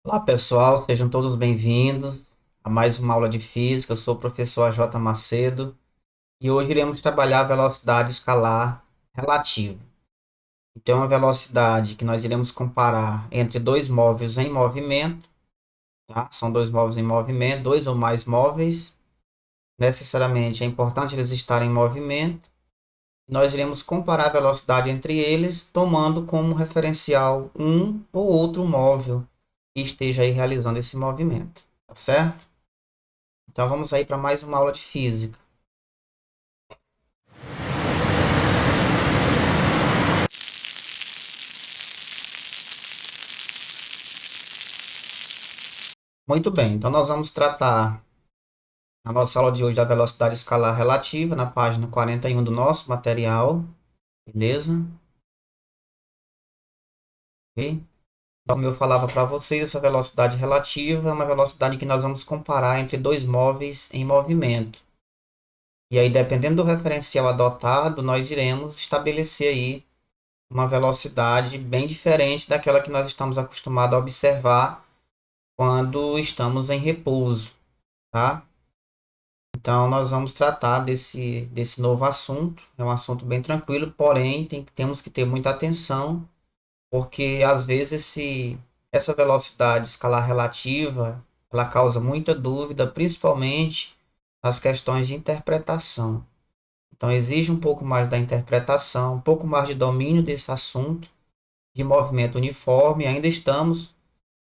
Olá pessoal, sejam todos bem-vindos a mais uma aula de física. Eu sou o professor J. Macedo e hoje iremos trabalhar a velocidade escalar relativa. Então, é uma velocidade que nós iremos comparar entre dois móveis em movimento, tá? São dois móveis em movimento, dois ou mais móveis. Necessariamente é importante eles estarem em movimento. Nós iremos comparar a velocidade entre eles, tomando como referencial um ou outro móvel que esteja aí realizando esse movimento, tá certo? Então vamos aí para mais uma aula de física. Muito bem, então nós vamos tratar na nossa aula de hoje da velocidade escalar relativa, na página 41 do nosso material, beleza? Ok? Então, como eu falava para vocês, essa velocidade relativa é uma velocidade que nós vamos comparar entre dois móveis em movimento. E aí, dependendo do referencial adotado, nós iremos estabelecer aí uma velocidade bem diferente daquela que nós estamos acostumados a observar quando estamos em repouso, tá? Então, nós vamos tratar desse novo assunto. É um assunto bem tranquilo, porém, temos que ter muita atenção, porque às vezes essa velocidade escalar relativa, ela causa muita dúvida, principalmente nas questões de interpretação. Então, exige um pouco mais da interpretação, um pouco mais de domínio desse assunto de movimento uniforme. Ainda estamos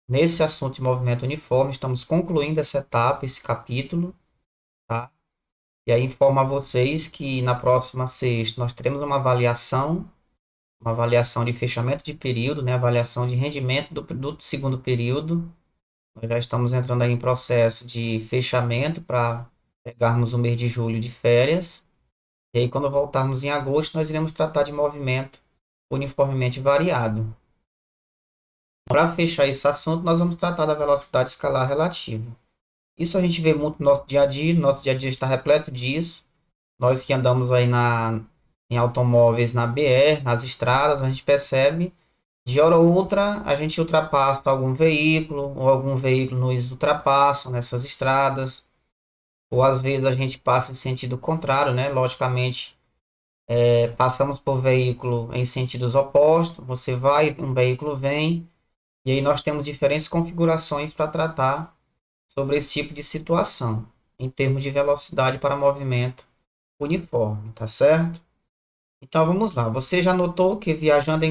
nesse assunto de movimento uniforme, estamos concluindo essa etapa, esse capítulo, tá? E aí informo a vocês que na próxima sexta nós teremos uma avaliação de fechamento de período, né? Avaliação de rendimento do segundo período. Nós já estamos entrando aí em processo de fechamento para pegarmos o mês de julho de férias. E aí, quando voltarmos em agosto, nós iremos tratar de movimento uniformemente variado. Para fechar esse assunto, nós vamos tratar da velocidade escalar relativa. Isso a gente vê muito no nosso dia a dia está repleto disso. Nós que andamos aí em automóveis na BR, nas estradas, a gente percebe, de hora ou outra, a gente ultrapassa algum veículo, ou algum veículo nos ultrapassa nessas estradas, ou às vezes a gente passa em sentido contrário, né? Logicamente, passamos por veículo em sentidos opostos, você vai, um veículo vem, e aí nós temos diferentes configurações para tratar sobre esse tipo de situação, em termos de velocidade para movimento uniforme, tá certo? Então vamos lá. Você já notou que viajando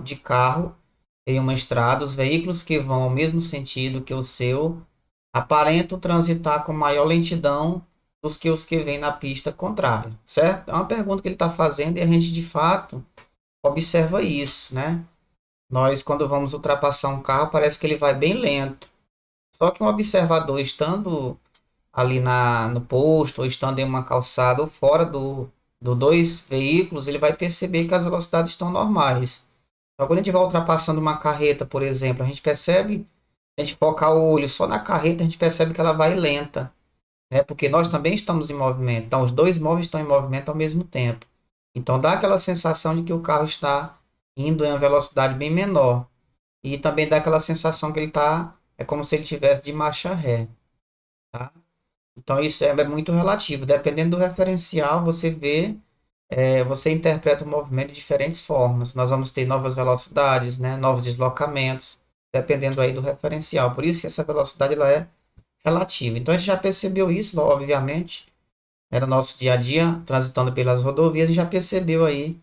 de carro em uma estrada, os veículos que vão ao mesmo sentido que o seu aparentam transitar com maior lentidão do que os que vêm na pista contrária, certo? É uma pergunta que ele está fazendo e a gente de fato observa isso, né? Nós, quando vamos ultrapassar um carro, parece que ele vai bem lento. Só que um observador estando ali no posto, ou estando em uma calçada, ou fora do dois veículos, ele vai perceber que as velocidades estão normais. Então, quando a gente vai ultrapassando uma carreta, por exemplo, a gente percebe, a gente focar o olho só na carreta, a gente percebe que ela vai lenta, né? Porque nós também estamos em movimento. Então, os dois móveis estão em movimento ao mesmo tempo. Então, dá aquela sensação de que o carro está indo em uma velocidade bem menor. E também dá aquela sensação que ele está, é como se ele tivesse de marcha ré, tá? Então, isso é muito relativo. Dependendo do referencial, você vê, você interpreta o movimento de diferentes formas. Nós vamos ter novas velocidades, né, novos deslocamentos, dependendo aí do referencial. Por isso que essa velocidade ela é relativa. Então, a gente já percebeu isso, obviamente, no nosso dia a dia, transitando pelas rodovias, e já percebeu aí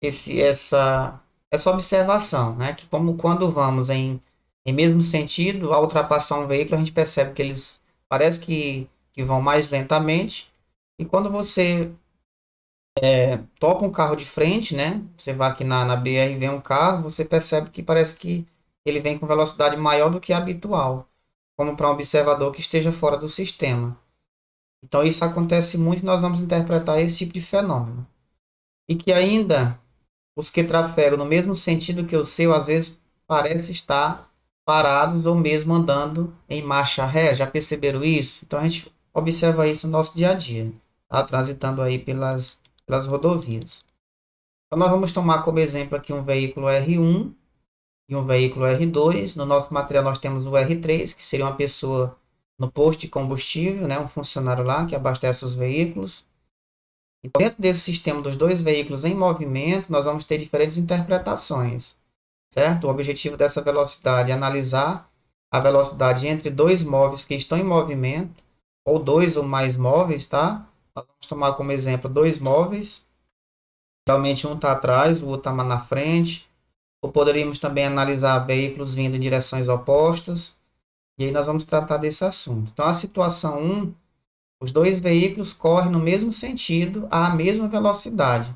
esse, essa, essa observação, né, que como quando vamos em mesmo sentido, ao ultrapassar um veículo, a gente percebe que eles parece que vão mais lentamente. E quando você toca um carro de frente, né? Você vai aqui na BR e vê um carro, você percebe que parece que ele vem com velocidade maior do que a habitual, como para um observador que esteja fora do sistema. Então isso acontece muito e nós vamos interpretar esse tipo de fenômeno. E que ainda os que trafegam no mesmo sentido que o seu, às vezes parece estar parados ou mesmo andando em marcha ré. Já perceberam isso? Então a gente observa isso no nosso dia a dia, tá? Transitando aí pelas rodovias. Então nós vamos tomar como exemplo aqui um veículo R1, e um veículo R2. No nosso material nós temos o R3, que seria uma pessoa no posto de combustível, né, um funcionário lá que abastece os veículos. E dentro desse sistema dos dois veículos em movimento, nós vamos ter diferentes interpretações, certo? O objetivo dessa velocidade é analisar a velocidade entre dois móveis que estão em movimento, ou dois ou mais móveis, tá? Nós vamos tomar como exemplo dois móveis, geralmente um está atrás, o outro está na frente, ou poderíamos também analisar veículos vindo em direções opostas, e aí nós vamos tratar desse assunto. Então, a situação 1, os dois veículos correm no mesmo sentido, à mesma velocidade.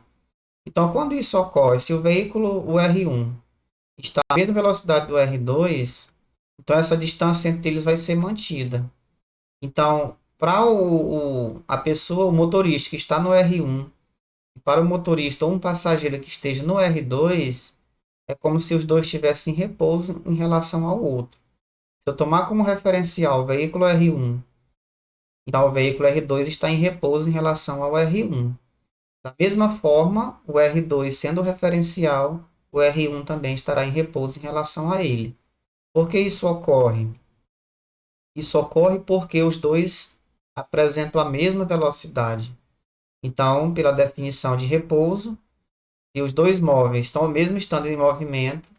Então, quando isso ocorre, se o veículo, o R1, está à mesma velocidade do R2, então essa distância entre eles vai ser mantida. Então, para a pessoa, o motorista que está no R1, e para o motorista ou um passageiro que esteja no R2, é como se os dois estivessem em repouso em relação ao outro. Se eu tomar como referencial o veículo R1, então o veículo R2 está em repouso em relação ao R1. Da mesma forma, o R2 sendo o referencial, o R1 também estará em repouso em relação a ele. Por que isso ocorre? Isso ocorre porque os dois apresentam a mesma velocidade. Então, pela definição de repouso, se os dois móveis estão mesmo estando em movimento,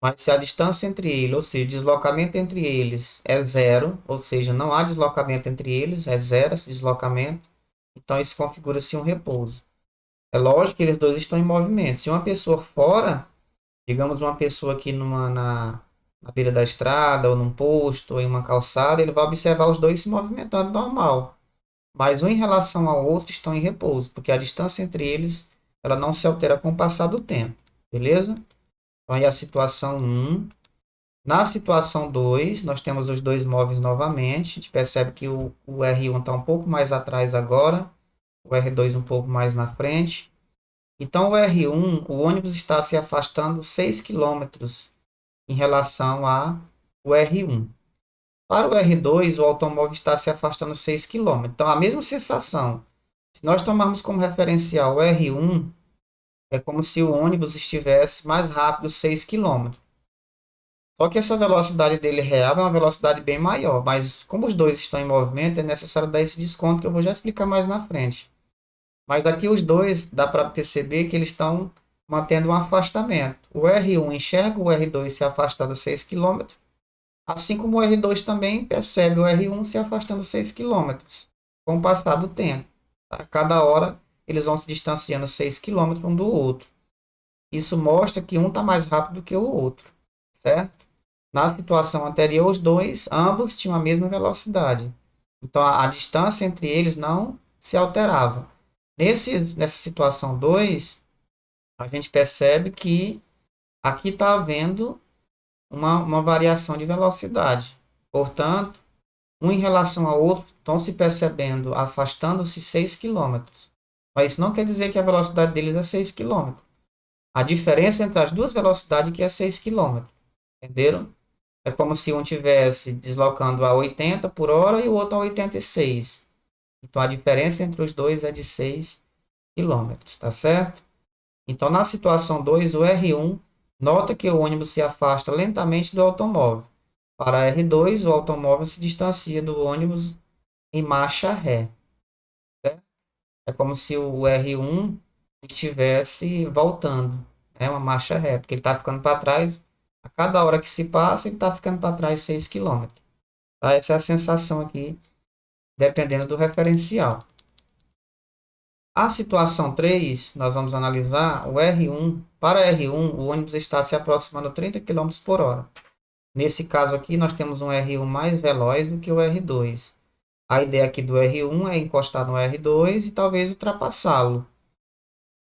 mas se a distância entre eles, ou seja, o deslocamento entre eles é zero, ou seja, não há deslocamento entre eles, é zero esse deslocamento, então isso configura-se um repouso. É lógico que eles dois estão em movimento. Se uma pessoa fora, digamos uma pessoa aqui na beira da estrada, ou num posto, ou em uma calçada, ele vai observar os dois se movimentando normal. Mas um em relação ao outro estão em repouso, porque a distância entre eles ela não se altera com o passar do tempo. Beleza? Então, aí a situação 1. Na situação 2, nós temos os dois móveis novamente. A gente percebe que o R1 está um pouco mais atrás agora, o R2 um pouco mais na frente. Então, o R1, o ônibus está se afastando 6 quilômetros em relação ao R1. Para o R2, o automóvel está se afastando 6 quilômetros. Então, a mesma sensação. Se nós tomarmos como referencial o R1, é como se o ônibus estivesse mais rápido 6 quilômetros. Só que essa velocidade dele real é uma velocidade bem maior. Mas como os dois estão em movimento, é necessário dar esse desconto que eu vou já explicar mais na frente. Mas aqui os dois, dá para perceber que eles estão mantendo um afastamento. O R1 enxerga o R2 se afastando 6 quilômetros, assim como o R2 também percebe o R1 se afastando 6 quilômetros com o passar do tempo. A cada hora eles vão se distanciando 6 quilômetros um do outro. Isso mostra que um está mais rápido do que o outro, certo? Na situação anterior, os dois, ambos tinham a mesma velocidade. Então, a distância entre eles não se alterava. Nessa situação 2, a gente percebe que aqui está havendo uma variação de velocidade. Portanto, um em relação ao outro estão se percebendo afastando-se 6 quilômetros. Mas isso não quer dizer que a velocidade deles é 6 quilômetros. A diferença entre as duas velocidades que é 6 quilômetros. Entenderam? É como se um estivesse deslocando a 80 por hora e o outro a 86. Então, a diferença entre os dois é de 6 quilômetros, tá certo? Então, na situação 2, o R1 nota que o ônibus se afasta lentamente do automóvel. Para R2, o automóvel se distancia do ônibus em marcha ré. Certo? É como se o R1 estivesse voltando, né? Uma marcha ré, porque ele está ficando para trás. A cada hora que se passa, ele está ficando para trás 6 quilômetros. Tá? Essa é a sensação aqui, dependendo do referencial. A situação 3, nós vamos analisar o R1. Para R1, o ônibus está se aproximando 30 quilômetros por hora. Nesse caso aqui, nós temos um R1 mais veloz do que o R2. A ideia aqui do R1 é encostar no R2 e talvez ultrapassá-lo.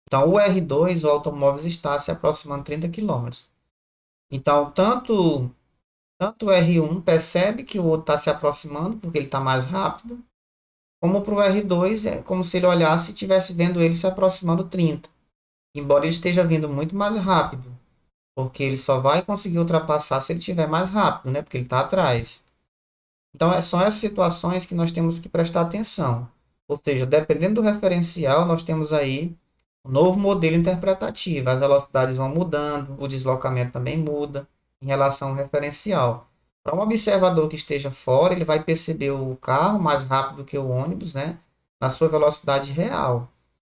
Então, o R2, o automóvel está se aproximando 30 quilômetros. Então, tanto o R1 percebe que o outro está se aproximando, porque ele está mais rápido, como para o R2 é como se ele olhasse e estivesse vendo ele se aproximando 30. Embora ele esteja vindo muito mais rápido, porque ele só vai conseguir ultrapassar se ele estiver mais rápido, né? Porque ele está atrás. Então, são essas situações que nós temos que prestar atenção. Ou seja, dependendo do referencial, nós temos aí um novo modelo interpretativo. As velocidades vão mudando, o deslocamento também muda. em relação ao referencial. Para um observador que esteja fora, ele vai perceber o carro mais rápido que o ônibus, né, na sua velocidade real.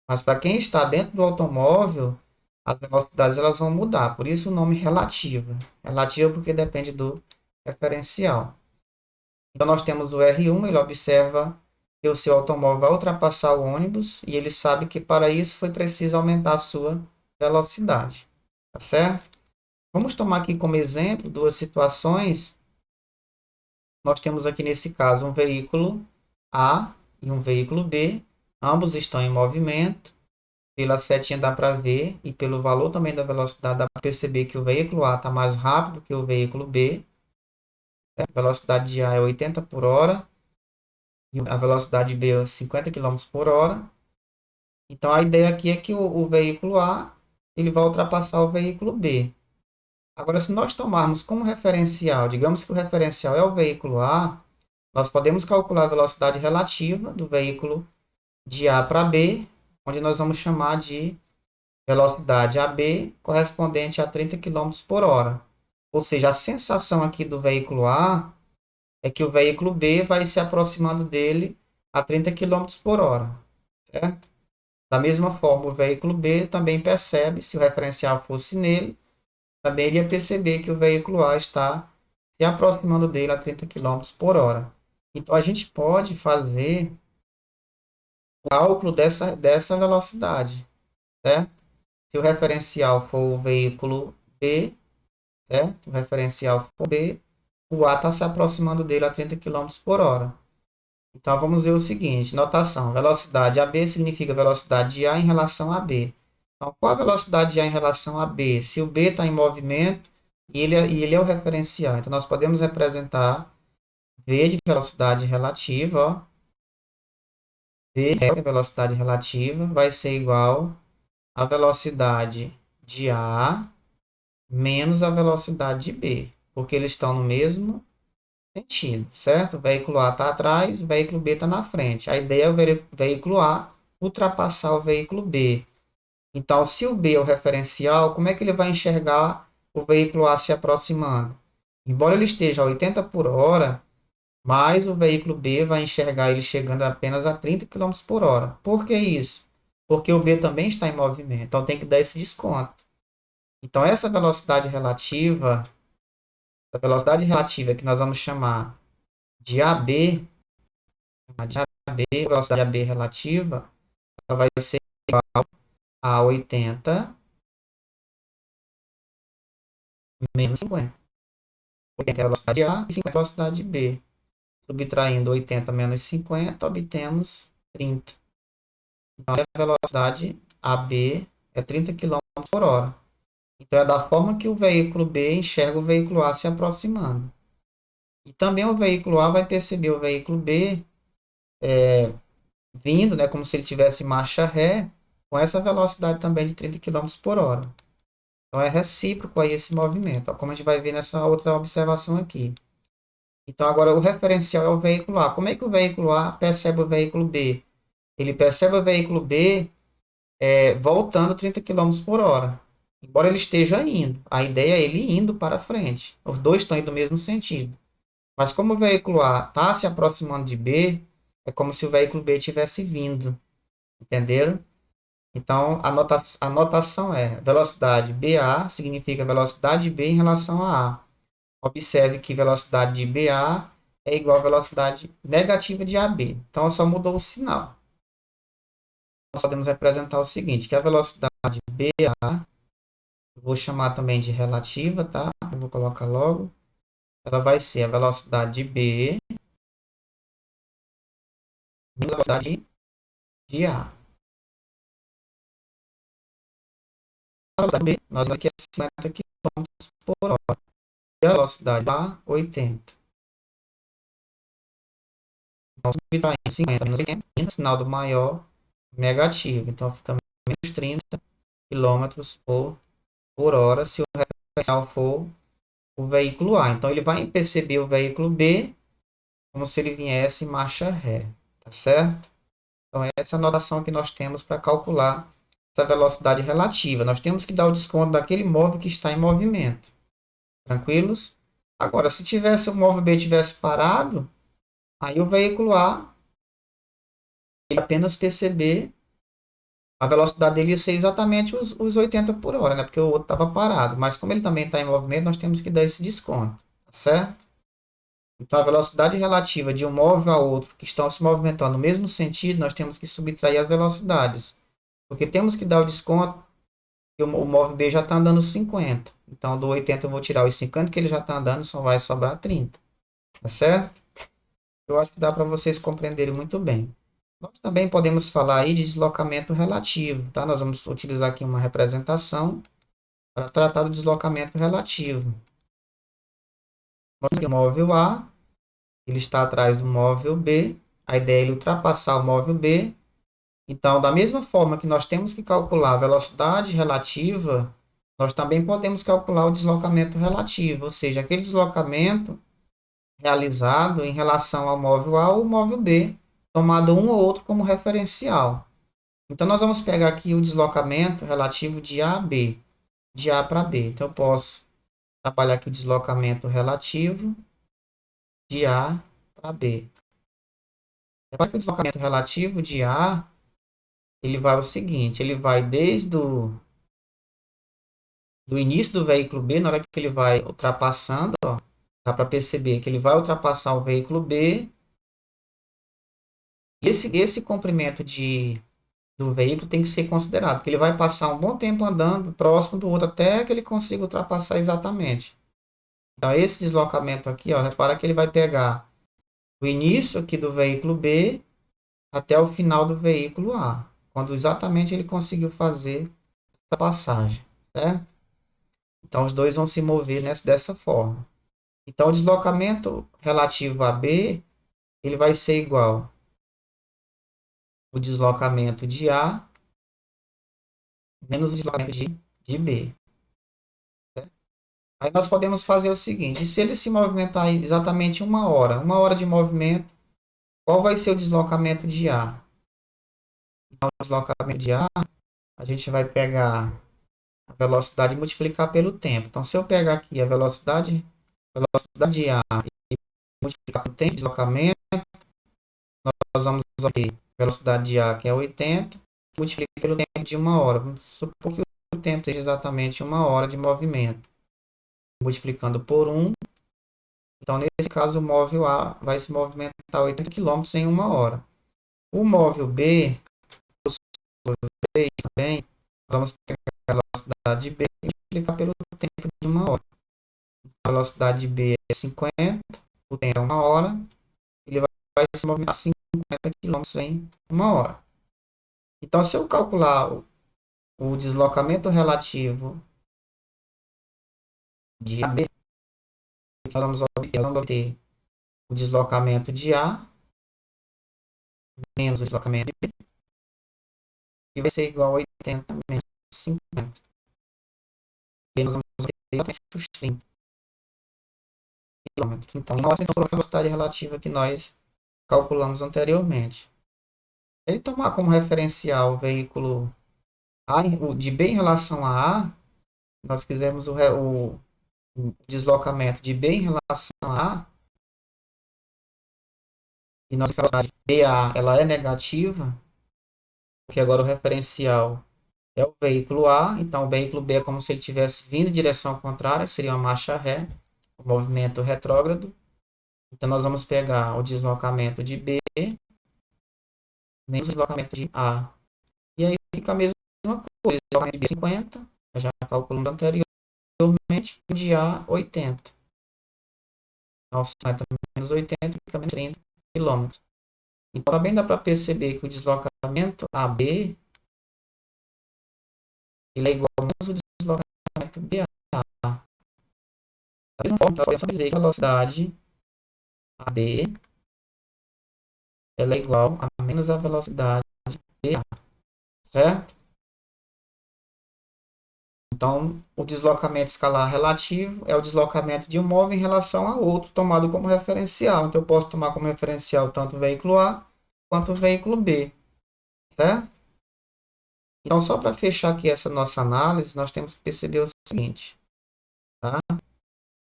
Mas para quem está dentro do automóvel, as velocidades elas vão mudar. Por isso o nome relativa. Relativa porque depende do referencial. Então nós temos o R1, ele observa que o seu automóvel vai ultrapassar o ônibus e ele sabe que para isso foi preciso aumentar a sua velocidade. Tá certo? Vamos tomar aqui como exemplo duas situações. Nós temos aqui nesse caso um veículo A e um veículo B. Ambos estão em movimento. Pela setinha dá para ver e pelo valor também da velocidade dá para perceber que o veículo A está mais rápido que o veículo B. A velocidade de A é 80 por hora e a velocidade B é 50 km por hora. Então a ideia aqui é que o veículo A ele vai ultrapassar o veículo B. Agora, se nós tomarmos como referencial, digamos que o referencial é o veículo A, nós podemos calcular a velocidade relativa do veículo de A para B, onde nós vamos chamar de velocidade AB correspondente a 30 km por hora. Ou seja, a sensação aqui do veículo A é que o veículo B vai se aproximando dele a 30 km por hora. Certo? Da mesma forma, o veículo B também percebe, se o referencial fosse nele, também iria perceber que o veículo A está se aproximando dele a 30 km por hora. Então, a gente pode fazer o cálculo dessa velocidade, certo? Se o referencial for o veículo B, certo? O referencial for B, o A está se aproximando dele a 30 km por hora. Então, vamos ver o seguinte, notação, velocidade AB significa velocidade de A em relação a B. Então, qual a velocidade de A em relação a B? Se o B está em movimento e ele é o referencial, então nós podemos representar V de velocidade relativa, ó. V é a velocidade relativa, vai ser igual a velocidade de A menos a velocidade de B, porque eles estão no mesmo sentido, certo? O veículo A está atrás, o veículo B está na frente. A ideia é o veículo A ultrapassar o veículo B. Então, se o B é o referencial, como é que ele vai enxergar o veículo A se aproximando? Embora ele esteja a 80 por hora, mas o veículo B vai enxergar ele chegando apenas a 30 km por hora. Por que isso? Porque o B também está em movimento, então tem que dar esse desconto. Então, essa velocidade relativa que nós vamos chamar de AB, velocidade AB relativa, ela vai ser igual a 80 menos 50. 80 é a velocidade A e 50 é a velocidade B. Subtraindo 80 menos 50, obtemos 30. Então, a velocidade AB é 30 km por hora. Então, é da forma que o veículo B enxerga o veículo A se aproximando. E também o veículo A vai perceber o veículo B vindo, né, como se ele tivesse marcha ré, com essa velocidade também de 30 km por hora. Então, é recíproco aí esse movimento, ó, como a gente vai ver nessa outra observação aqui. Então, agora o referencial é o veículo A. Como é que o veículo A percebe o veículo B? Ele percebe o veículo B voltando 30 km por hora. Embora ele esteja indo. A ideia é ele indo para frente. Os dois estão indo no mesmo sentido. Mas como o veículo A está se aproximando de B, é como se o veículo B estivesse vindo. Entenderam? Então, a notação é velocidade BA significa velocidade B em relação a A. Observe que velocidade de BA é igual à velocidade negativa de AB. Então, só mudou o sinal. Nós podemos representar o seguinte, que a velocidade BA, eu vou chamar também de relativa, tá? Eu vou colocar logo. Ela vai ser a velocidade de B menos a velocidade de A. A velocidade B, nós vamos aqui é 50 km por hora. E a velocidade A, 80. Então, subtraindo 50 menos 80, sinal do maior negativo. Então, fica menos 30 km por hora se o referencial for o veículo A. Então, ele vai perceber o veículo B como se ele viesse em marcha ré. Tá certo? Então, essa é a notação que nós temos para calcular essa velocidade relativa. Nós temos que dar o desconto daquele móvel que está em movimento. Tranquilos? Agora, se tivesse o móvel B tivesse parado, aí o veículo A ele apenas perceber a velocidade dele ia ser exatamente os 80 por hora, né? Porque o outro estava parado. Mas como ele também está em movimento, nós temos que dar esse desconto, tá certo? Então, a velocidade relativa de um móvel a outro que estão se movimentando no mesmo sentido, nós temos que subtrair as velocidades. Porque temos que dar o desconto e o móvel B já está andando 50. Então, do 80 eu vou tirar os 50 que ele já está andando, só vai sobrar 30. Tá certo? Eu acho que dá para vocês compreenderem muito bem. Nós também podemos falar aí de deslocamento relativo, tá? Nós vamos utilizar aqui uma representação para tratar do deslocamento relativo. Nós temos o móvel A, ele está atrás do móvel B, a ideia é ele ultrapassar o móvel B. Então, da mesma forma que nós temos que calcular a velocidade relativa, nós também podemos calcular o deslocamento relativo, ou seja, aquele deslocamento realizado em relação ao móvel A ou móvel B, tomado um ou outro como referencial. Então, nós vamos pegar aqui o deslocamento relativo de A a B, de A para B. Então, eu posso trabalhar aqui o deslocamento relativo de A para B. Repare que o deslocamento relativo de A, ele vai o seguinte, ele vai desde do início do veículo B, na hora que ele vai ultrapassando, ó, dá para perceber que ele vai ultrapassar o veículo B. E esse comprimento do veículo tem que ser considerado, porque ele vai passar um bom tempo andando próximo do outro até que ele consiga ultrapassar exatamente. Então, esse deslocamento aqui, ó, repara que ele vai pegar o início aqui do veículo B até o final do veículo A, quando exatamente ele conseguiu fazer essa passagem, certo? Então, os dois vão se mover dessa forma. Então, o deslocamento relativo a B, ele vai ser igual ao deslocamento de A menos o deslocamento de B. Certo? Aí nós podemos fazer o seguinte, se ele se movimentar exatamente uma hora de movimento, qual vai ser o deslocamento de A? Então, o deslocamento de A, a gente vai pegar a velocidade e multiplicar pelo tempo. Então, se eu pegar aqui a velocidade de A e multiplicar pelo tempo de deslocamento, nós vamos obter a velocidade de A, que é 80, multiplicar pelo tempo de uma hora. Vamos supor que o tempo seja exatamente uma hora de movimento. Multiplicando por 1, então nesse caso o móvel A vai se movimentar 80 km em uma hora. O móvel B, também, vamos pegar a velocidade de B e multiplicar pelo tempo de uma hora. A velocidade de B é 50, o tempo é uma hora, ele vai se movimentar 50 km em uma hora. Então, se eu calcular o deslocamento relativo de AB, nós vamos obter o deslocamento de A menos o deslocamento de B, que vai ser igual a 80 menos 50. E nós vamos obter exatamente os 30 km. Então, nós temos a velocidade relativa que nós calculamos anteriormente. Ele tomar como referencial o veículo A, o de B em relação a A, nós quisermos o deslocamento de B em relação a A, e nossa velocidade BA ela é negativa, porque agora o referencial é o veículo A, então o veículo B é como se ele estivesse vindo em direção contrária, seria uma marcha ré, o movimento retrógrado. Então nós vamos pegar o deslocamento de B menos o deslocamento de A. E aí fica a mesma coisa, o deslocamento de B é 50, já calculamos anteriormente, o de A 80. Então 50 menos 80 fica menos 30 km. Então também dá para perceber que o deslocamento AB ele é igual ao menos o deslocamento BA. Da mesma forma, nós podemos dizer que a velocidade AB ela é igual a menos a velocidade BA, certo? Então, o deslocamento escalar relativo é o deslocamento de um móvel em relação a outro, tomado como referencial. Então, eu posso tomar como referencial tanto o veículo A quanto o veículo B, certo? Então, só para fechar aqui essa nossa análise, nós temos que perceber o seguinte, tá?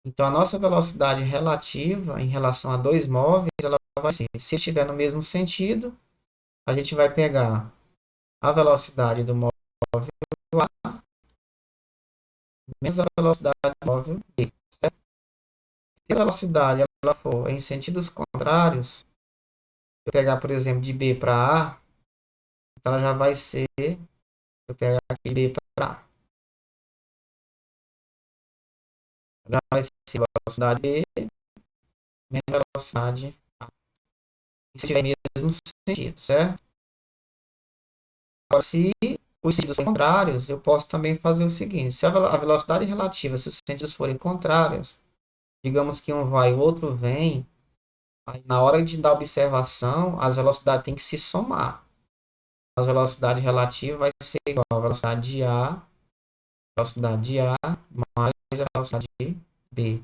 Então, a nossa velocidade relativa em relação a dois móveis, ela vai ser, se estiver no mesmo sentido, a gente vai pegar a velocidade do móvel A menos a velocidade do móvel B, certo? Se a velocidade ela for em sentidos contrários, se eu pegar, por exemplo, de B para A, então ela já vai ser, se eu pegar aqui B para A, já vai ser velocidade B menos velocidade A. Se estiver no mesmo sentido, certo? Agora, se os sentidos forem contrários, eu posso também fazer o seguinte: se a velocidade relativa, se os sentidos forem contrários, digamos que um vai e o outro vem, aí na hora de dar observação, as velocidades têm que se somar. A velocidade relativa vai ser igual à velocidade de A mais a velocidade de B.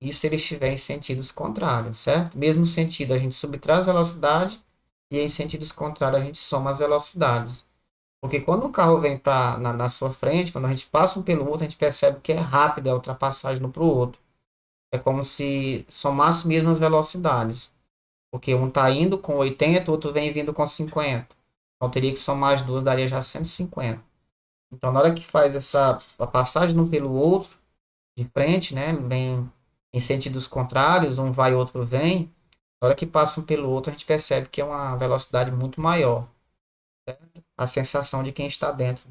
Isso se ele estiver em sentidos contrários, certo? Mesmo sentido, a gente subtrai a velocidade e em sentidos contrários a gente soma as velocidades. Porque quando o carro vem na sua frente, quando a gente passa um pelo outro, a gente percebe que é rápido a ultrapassagem um para o outro. É como se somasse mesmo as velocidades. Porque um está indo com 80, o outro vem vindo com 50. Então teria que somar as duas, daria já 150. Então na hora que faz a passagem um pelo outro, de frente, né? Vem em sentidos contrários, um vai, outro vem. Na hora que passa um pelo outro, a gente percebe que é uma velocidade muito maior. A sensação de quem está dentro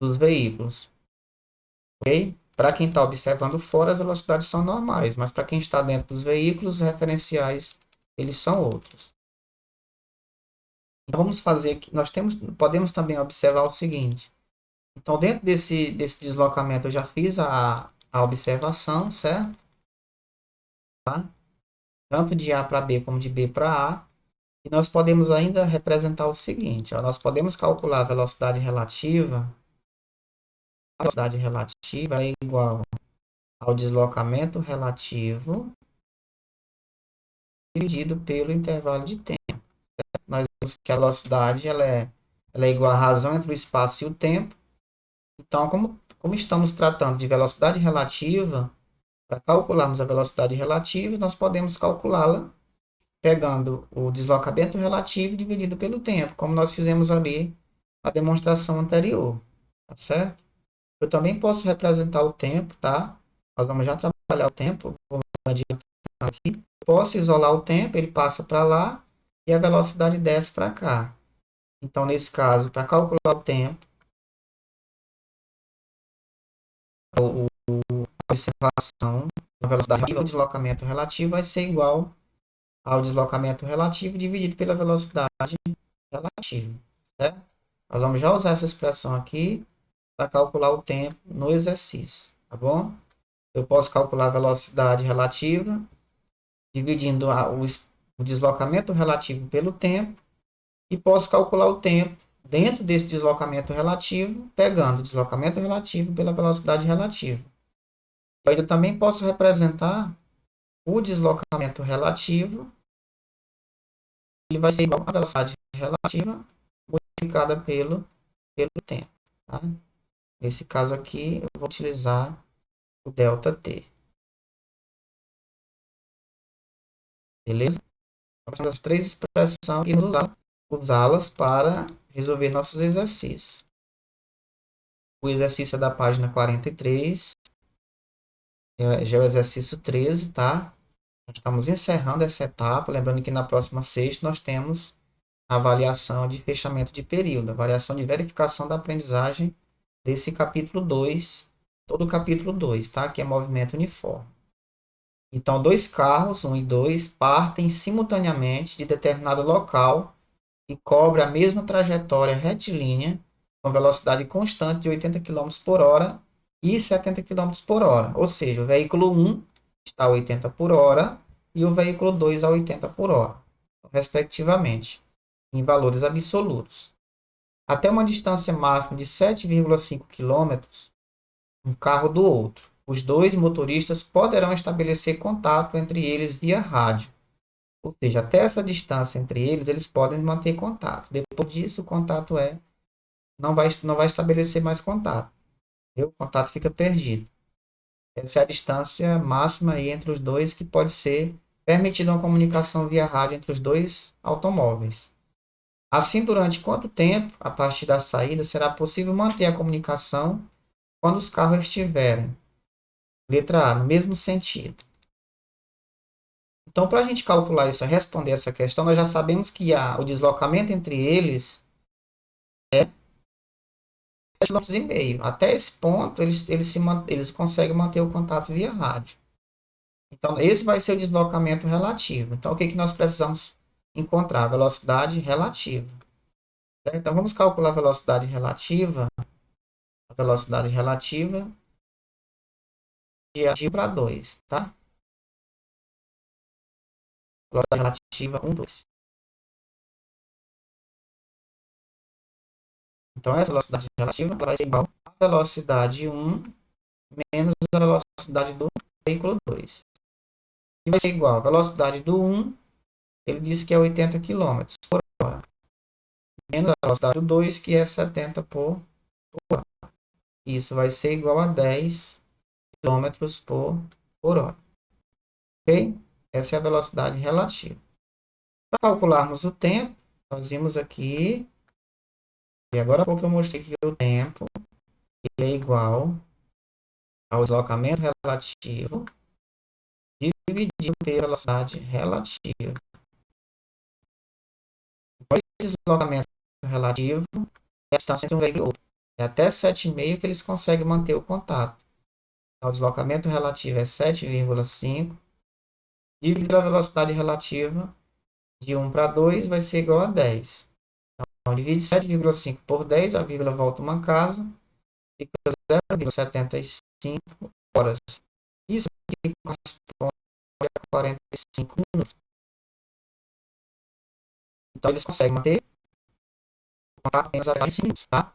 dos veículos. Ok? Para quem está observando fora, as velocidades são normais, mas para quem está dentro dos veículos, os referenciais eles são outros. Então vamos fazer aqui, podemos também observar o seguinte. Então dentro desse deslocamento eu já fiz a observação, certo? Tá? Tanto de A para B como de B para A. E nós podemos ainda representar o seguinte, ó, nós podemos calcular a velocidade relativa. A velocidade relativa é igual ao deslocamento relativo dividido pelo intervalo de tempo. Nós vemos que a velocidade ela é igual à razão entre o espaço e o tempo. Então, como estamos tratando de velocidade relativa, para calcularmos a velocidade relativa, nós podemos calculá-la pegando o deslocamento relativo dividido pelo tempo, como nós fizemos ali na demonstração anterior, tá certo? Eu também posso representar o tempo, tá? Nós vamos já trabalhar o tempo, vou adiantar aqui. Posso isolar o tempo, ele passa para lá e a velocidade desce para cá. Então, nesse caso, para calcular o tempo, a observação da velocidade relativa, o deslocamento relativo vai ser igual ao deslocamento relativo dividido pela velocidade relativa, certo? Nós vamos já usar essa expressão aqui para calcular o tempo no exercício, tá bom? Eu posso calcular a velocidade relativa dividindo o deslocamento relativo pelo tempo e posso calcular o tempo dentro desse deslocamento relativo, pegando o deslocamento relativo pela velocidade relativa. Eu ainda também posso representar o deslocamento relativo, ele vai ser igual à velocidade relativa multiplicada pelo tempo. Tá? Nesse caso aqui, eu vou utilizar o ΔT. Beleza? Então, temos as três expressões que nos usá-las para resolver nossos exercícios. O exercício é da página 43, já é o exercício 13, tá? Nós estamos encerrando essa etapa, lembrando que na próxima sexta nós temos a avaliação de fechamento de período, avaliação de verificação da aprendizagem desse capítulo 2, todo o capítulo 2, tá? Que é movimento uniforme. Então, dois carros, 1 e 2, partem simultaneamente de determinado local e cobrem a mesma trajetória retilínea com velocidade constante de 80 km por hora e 70 km por hora. Ou seja, o veículo 1 está a 80 por hora e o veículo 2 a 80 por hora, respectivamente, em valores absolutos. Até uma distância máxima de 7,5 km, um carro do outro. Os dois motoristas poderão estabelecer contato entre eles via rádio. Ou seja, até essa distância entre eles, eles podem manter contato. Depois disso, o contato não vai estabelecer mais contato. O contato fica perdido. Essa é a distância máxima aí entre os dois que pode ser permitida uma comunicação via rádio entre os dois automóveis. Assim, durante quanto tempo, a partir da saída, será possível manter a comunicação quando os carros estiverem, letra A, no mesmo sentido? Então, para a gente calcular isso, responder essa questão, nós já sabemos que o deslocamento entre eles é 7,5 km. Até esse ponto, eles conseguem manter o contato via rádio. Então, esse vai ser o deslocamento relativo. Então, o que nós precisamos encontrar? A velocidade relativa. Certo? Então, vamos calcular a velocidade relativa. A velocidade relativa de 1 para 2, tá? Velocidade relativa 1, 2. Então, essa velocidade relativa vai ser igual à velocidade 1 menos a velocidade do veículo 2. E vai ser igual a velocidade do 1, ele disse que é 80 km por hora, menos a velocidade do 2, que é 70 por hora. Isso vai ser igual a 10 quilômetros por hora. Ok? Essa é a velocidade relativa. Para calcularmos o tempo, nós vimos aqui, e agora há pouco eu mostrei que o tempo ele é igual ao deslocamento relativo dividido pela velocidade relativa. Após esse deslocamento relativo, é a distância entre um veículo e outro. É até 7,5 que eles conseguem manter o contato. Então, o deslocamento relativo é 7,5 dividido pela velocidade relativa de 1 para 2 vai ser igual a 10. Então, divide 7,5 por 10, a vírgula volta uma casa, fica 0,75 horas. Isso aqui corresponde a 45 minutos. Então, eles conseguem manter apenas a 45 minutos, tá?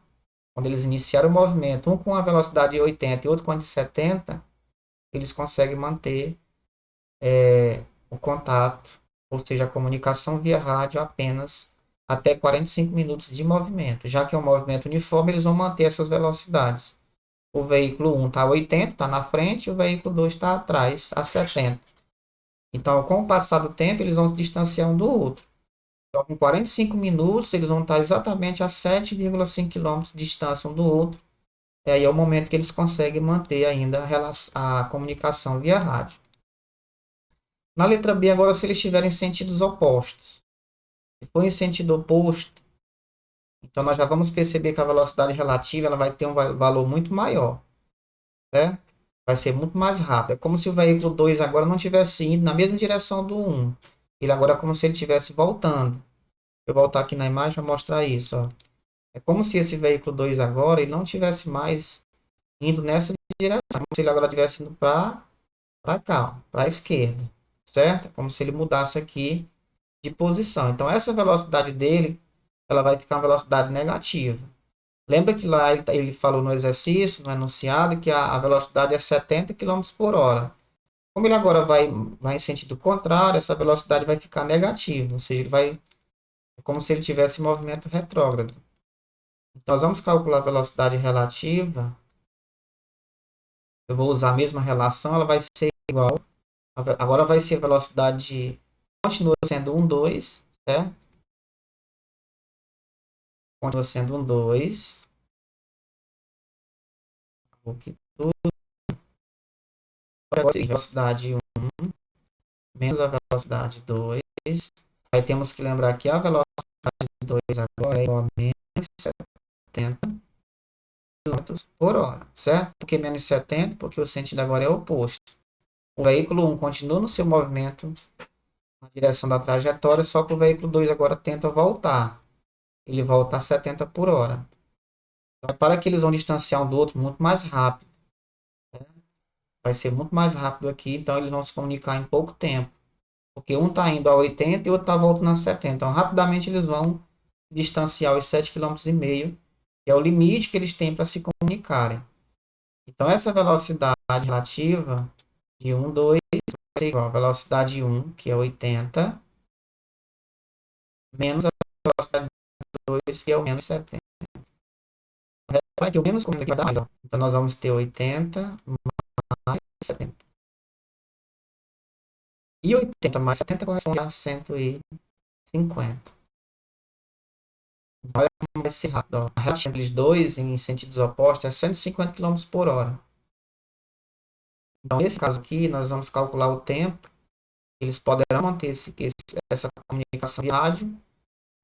Quando eles iniciaram o movimento, um com a velocidade de 80 e outro com a de 70, eles conseguem manter o contato, ou seja, a comunicação via rádio apenas até 45 minutos de movimento. Já que é um movimento uniforme, eles vão manter essas velocidades. O veículo 1 está a 80, está na frente, e o veículo 2 está atrás, a 70. Então, com o passar do tempo, eles vão se distanciar um do outro. Então, com 45 minutos, eles vão estar exatamente a 7,5 km de distância um do outro. E aí é o momento que eles conseguem manter ainda a comunicação via rádio. Na letra B, agora, se eles estiverem em sentidos opostos. Se for em sentido oposto, então nós já vamos perceber que a velocidade relativa ela vai ter um valor muito maior, certo? Vai ser muito mais rápido. É como se o veículo 2 agora não estivesse indo na mesma direção do 1. Ele agora é como se ele estivesse voltando. Eu vou voltar aqui na imagem para mostrar isso. Ó. É como se esse veículo 2 agora ele não estivesse mais indo nessa direção. É como se ele agora estivesse indo para cá, para a esquerda, certo? É como se ele mudasse aqui de posição. Então, essa velocidade dele, ela vai ficar uma velocidade negativa. Lembra que lá ele falou no exercício, no enunciado, que a velocidade é 70 km por hora. Como ele agora vai em sentido contrário, essa velocidade vai ficar negativa, ou seja, é como se ele tivesse movimento retrógrado. Então, nós vamos calcular a velocidade relativa. Eu vou usar a mesma relação, ela vai ser igual. Agora vai ser a velocidade, continua sendo 1, 2, certo? Continua sendo 1, 2. Aqui tudo. Velocidade 1 menos a velocidade 2. Aí temos que lembrar que a velocidade 2 agora é igual a menos 70 km por hora, certo? Por que menos 70? Porque o sentido agora é oposto. O veículo 1 continua no seu movimento na direção da trajetória, só que o veículo 2 agora tenta voltar. Ele volta a 70 por hora. Então, para que eles vão distanciar um do outro muito mais rápido. Né? Vai ser muito mais rápido aqui, então eles vão se comunicar em pouco tempo. Porque um está indo a 80 e o outro está voltando a 70. Então, rapidamente eles vão distanciar os 7,5 km, que é o limite que eles têm para se comunicarem. Então, essa velocidade relativa de 1, 2 vai ser igual a velocidade 1, que é 80, menos a velocidade 2, que é o menos 70. Repare que o menos comigo aqui vai dar mais. Ó. Então, nós vamos ter 80 mais 70. E 80 mais 70 corresponde a 150. Olha como vai ser rápido. Ó. A relação entre eles dois em sentidos opostos é 150 km por hora. Então, nesse caso aqui, nós vamos calcular o tempo. Eles poderão manter essa comunicação de rádio.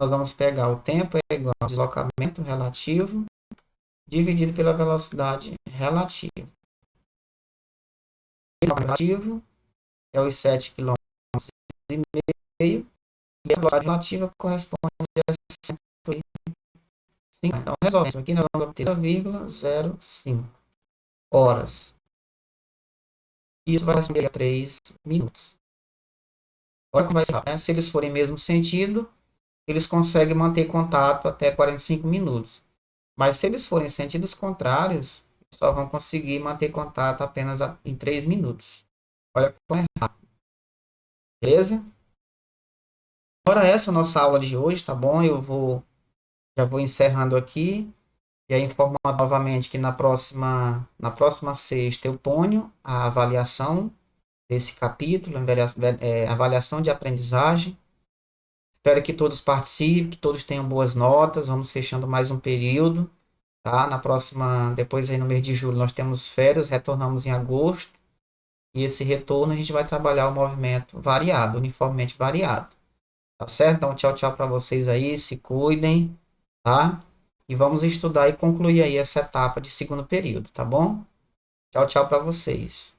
Nós vamos pegar o tempo é igual ao deslocamento relativo dividido pela velocidade relativa. O relativo é os 7,5 km e a velocidade relativa corresponde a 150. Então, resolvendo isso aqui, nós vamos obter 0,05 horas. Isso vai responder a 3 minutos. Olha como vai ser rápido, né? Se eles forem mesmo sentido, eles conseguem manter contato até 45 minutos. Mas se eles forem sentidos contrários, só vão conseguir manter contato apenas em 3 minutos. Olha como é rápido. Beleza? Agora essa é a nossa aula de hoje, tá bom? Já vou encerrando aqui. E aí informando novamente que na próxima sexta eu ponho a avaliação desse capítulo, avaliação de aprendizagem. Espero que todos participem, que todos tenham boas notas. Vamos fechando mais um período, tá? Depois aí no mês de julho nós temos férias, retornamos em agosto. E esse retorno a gente vai trabalhar o movimento variado, uniformemente variado. Tá certo? Então, tchau, tchau para vocês aí, se cuidem, tá? E vamos estudar e concluir aí essa etapa de segundo período, tá bom? Tchau, tchau para vocês.